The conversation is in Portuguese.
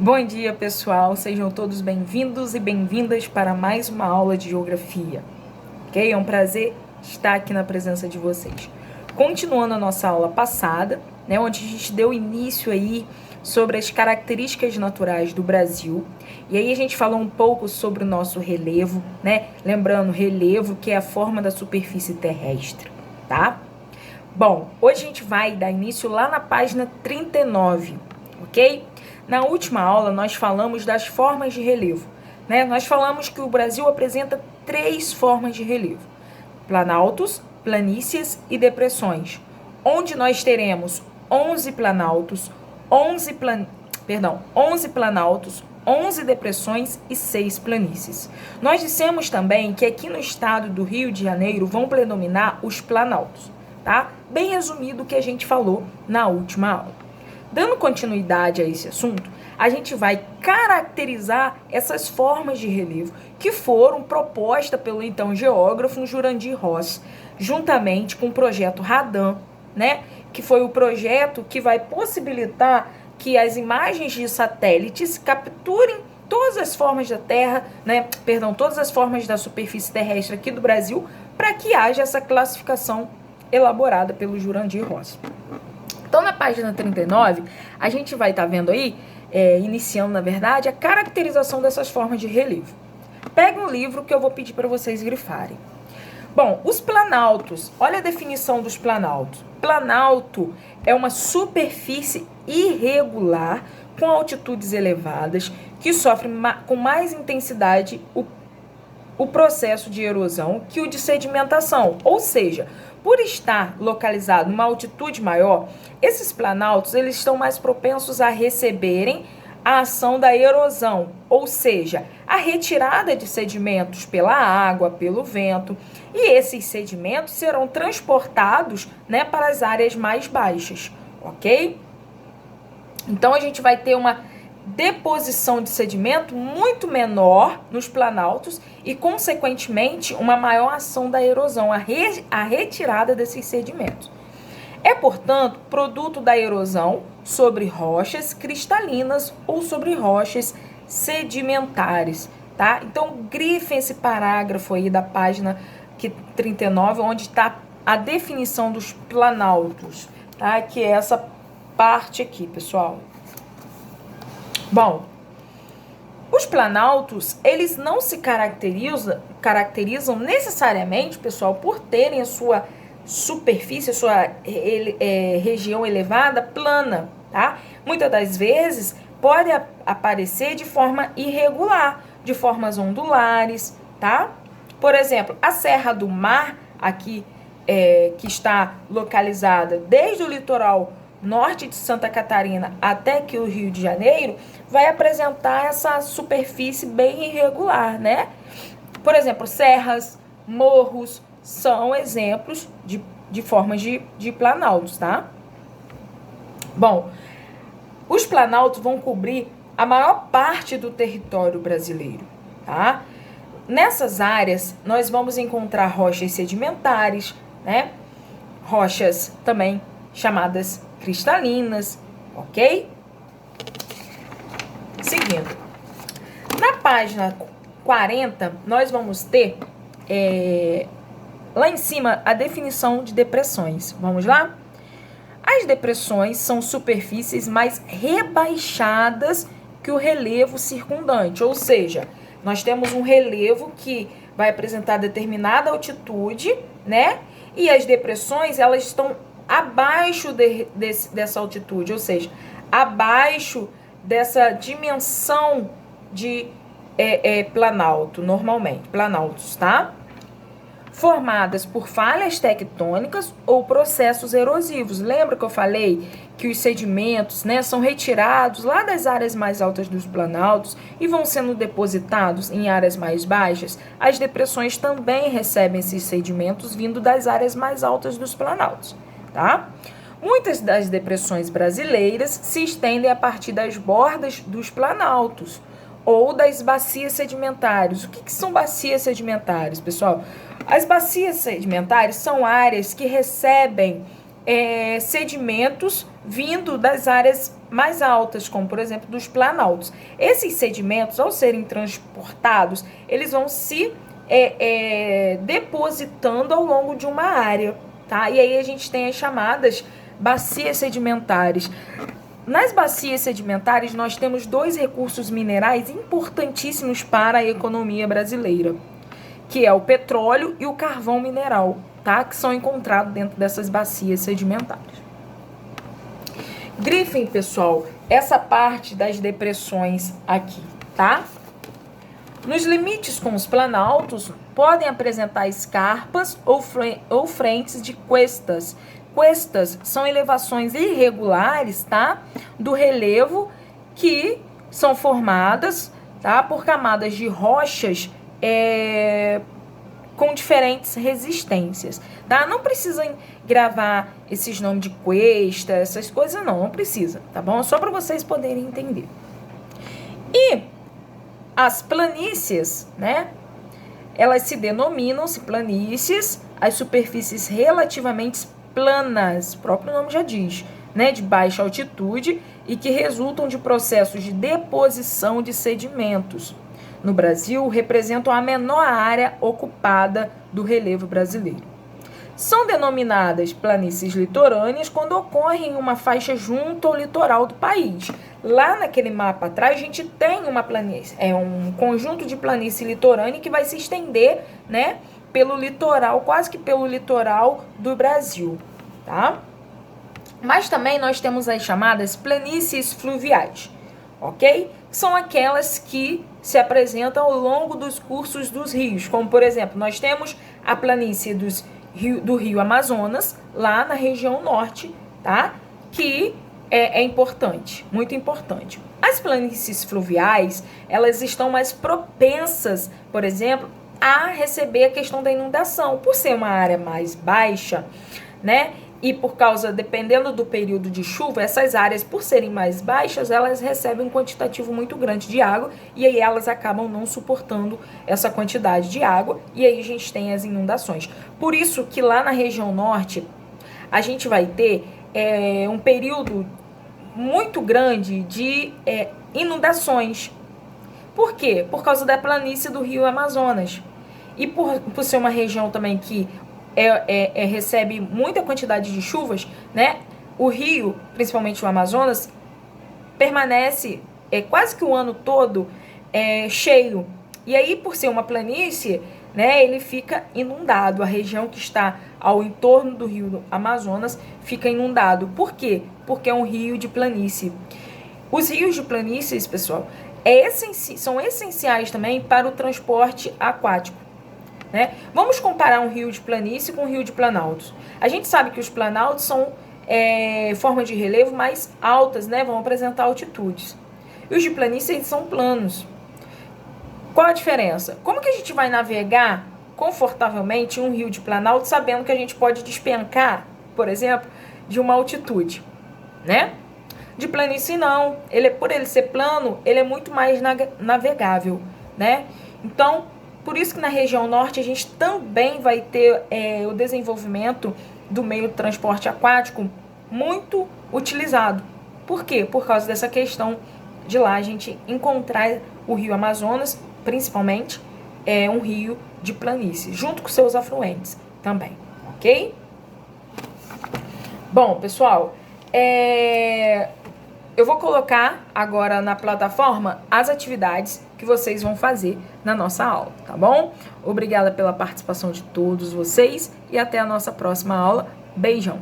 Bom dia, pessoal. Sejam todos bem-vindos e bem-vindas para mais uma aula de geografia. Ok? É um prazer estar aqui na presença de vocês. Continuando a nossa aula passada, onde a gente deu início aí sobre as características naturais do Brasil. E aí a gente falou um pouco sobre o nosso relevo, Lembrando, relevo que é a forma da superfície terrestre, tá? Bom, hoje a gente vai dar início lá na página 39, ok? Na última aula, nós falamos das formas de relevo, Nós falamos que o Brasil apresenta 3 formas de relevo: planaltos, planícies e depressões, onde nós teremos 11 planaltos, 11 planaltos, 11 depressões e 6 planícies. Nós dissemos também que aqui no estado do Rio de Janeiro vão predominar os planaltos, tá? Bem resumido o que a gente falou na última aula. Dando continuidade a esse assunto, a gente vai caracterizar essas formas de relevo que foram propostas pelo então geógrafo Jurandir Ross, juntamente com o projeto Radan, que foi o projeto que vai possibilitar que as imagens de satélites capturem todas as formas da Terra, todas as formas da superfície terrestre aqui do Brasil, para que haja essa classificação elaborada pelo Jurandir Ross. Então, na página 39, a gente vai estar vendo aí, iniciando, na verdade, a caracterização dessas formas de relevo. Pega um livro que eu vou pedir para vocês grifarem. Bom, os planaltos, olha a definição dos planaltos. Planalto é uma superfície irregular com altitudes elevadas que sofre com mais intensidade o processo de erosão que o de sedimentação, ou seja, por estar localizado numa altitude maior, esses planaltos eles estão mais propensos a receberem a ação da erosão, ou seja, a retirada de sedimentos pela água, pelo vento, e esses sedimentos serão transportados, para as áreas mais baixas, ok? Então, a gente vai ter uma deposição de sedimento muito menor nos planaltos e, consequentemente, uma maior ação da erosão, a retirada desses sedimentos. É, portanto, produto da erosão sobre rochas cristalinas ou sobre rochas sedimentares, tá? Então, grifem esse parágrafo aí da página 39, onde está a definição dos planaltos, tá? Que é essa parte aqui, pessoal. Bom, os planaltos, eles não se caracterizam necessariamente, pessoal, por terem a sua superfície, a sua região elevada plana, tá? Muitas das vezes pode aparecer de forma irregular, de formas ondulares, tá? Por exemplo, a Serra do Mar, aqui, que está localizada desde o litoral norte de Santa Catarina até aqui o Rio de Janeiro, vai apresentar essa superfície bem irregular, Por exemplo, serras, morros são exemplos de formas de planaltos, tá? Bom, os planaltos vão cobrir a maior parte do território brasileiro, tá? Nessas áreas, nós vamos encontrar rochas sedimentares, Rochas também chamadas cristalinas, ok? Seguindo. Na página 40, nós vamos ter lá em cima a definição de depressões. Vamos lá? As depressões são superfícies mais rebaixadas que o relevo circundante, ou seja, nós temos um relevo que vai apresentar determinada altitude, E as depressões, elas estão abaixo dessa altitude, ou seja, abaixo dessa dimensão de planalto, normalmente, planaltos, tá? Formadas por falhas tectônicas ou processos erosivos. Lembra que eu falei que os sedimentos, são retirados lá das áreas mais altas dos planaltos e vão sendo depositados em áreas mais baixas? As depressões também recebem esses sedimentos vindo das áreas mais altas dos planaltos, tá? Muitas das depressões brasileiras se estendem a partir das bordas dos planaltos ou das bacias sedimentares. O que são bacias sedimentares, pessoal? As bacias sedimentares são áreas que recebem sedimentos vindo das áreas mais altas, como por exemplo dos planaltos. Esses sedimentos, ao serem transportados, eles vão se depositando ao longo de uma área, tá? E aí a gente tem as chamadas bacias sedimentares. Nas bacias sedimentares, nós temos 2 recursos minerais importantíssimos para a economia brasileira, que é o petróleo e o carvão mineral, tá? Que são encontrados dentro dessas bacias sedimentares. Grifem, pessoal, essa parte das depressões aqui, tá? Nos limites com os planaltos, podem apresentar escarpas ou frentes de cuestas. Cuestas são elevações irregulares, tá? Do relevo que são formadas, tá? Por camadas de rochas com diferentes resistências, tá? Não precisa gravar esses nomes de cuesta, essas coisas não precisa, tá bom? Só para vocês poderem entender. E as planícies, né? Elas se denominam-se planícies, as superfícies relativamente planas, o próprio nome já diz, né? De baixa altitude e que resultam de processos de deposição de sedimentos. No Brasil, representam a menor área ocupada do relevo brasileiro. São denominadas planícies litorâneas quando ocorrem em uma faixa junto ao litoral do país. Lá naquele mapa atrás, a gente tem uma planície, um conjunto de planície litorânea que vai se estender, né, pelo litoral, quase que pelo litoral do Brasil, tá? Mas também nós temos as chamadas planícies fluviais, ok? São aquelas que se apresentam ao longo dos cursos dos rios, como por exemplo, nós temos a planície do rio Amazonas, lá na região norte, tá? Que é importante, muito importante. As planícies fluviais, elas estão mais propensas, por exemplo, a receber a questão da inundação, por ser uma área mais baixa, né? E por causa, dependendo do período de chuva, essas áreas, por serem mais baixas, elas recebem um quantitativo muito grande de água e aí elas acabam não suportando essa quantidade de água e aí a gente tem as inundações. Por isso que lá na região norte, a gente vai ter um período muito grande de inundações. Por quê? Por causa da planície do rio Amazonas. E por ser uma região também que recebe muita quantidade de chuvas, né? O rio, principalmente o Amazonas, permanece quase que o ano todo cheio. E aí, por ser uma planície, né, ele fica inundado. A região que está ao entorno do rio do Amazonas fica inundado. Por quê? Porque é um rio de planície. Os rios de planícies, pessoal, são essenciais também para o transporte aquático. Né? Vamos comparar um rio de planície com um rio de planaltos. A gente sabe que os planaltos são formas de relevo mais altas, né? Vão apresentar altitudes. E os de planície eles são planos. Qual a diferença? Como que a gente vai navegar confortavelmente um rio de planalto sabendo que a gente pode despencar, por exemplo, de uma altitude, né? De planície não. Por ele ser plano, ele é muito mais navegável, né? Então, por isso que na região norte a gente também vai ter o desenvolvimento do meio de transporte aquático muito utilizado. Por quê? Por causa dessa questão de lá a gente encontrar o rio Amazonas, principalmente, um rio de planície, junto com seus afluentes também, ok? Bom, pessoal, eu vou colocar agora na plataforma as atividades que vocês vão fazer na nossa aula, tá bom? Obrigada pela participação de todos vocês e até a nossa próxima aula. Beijão!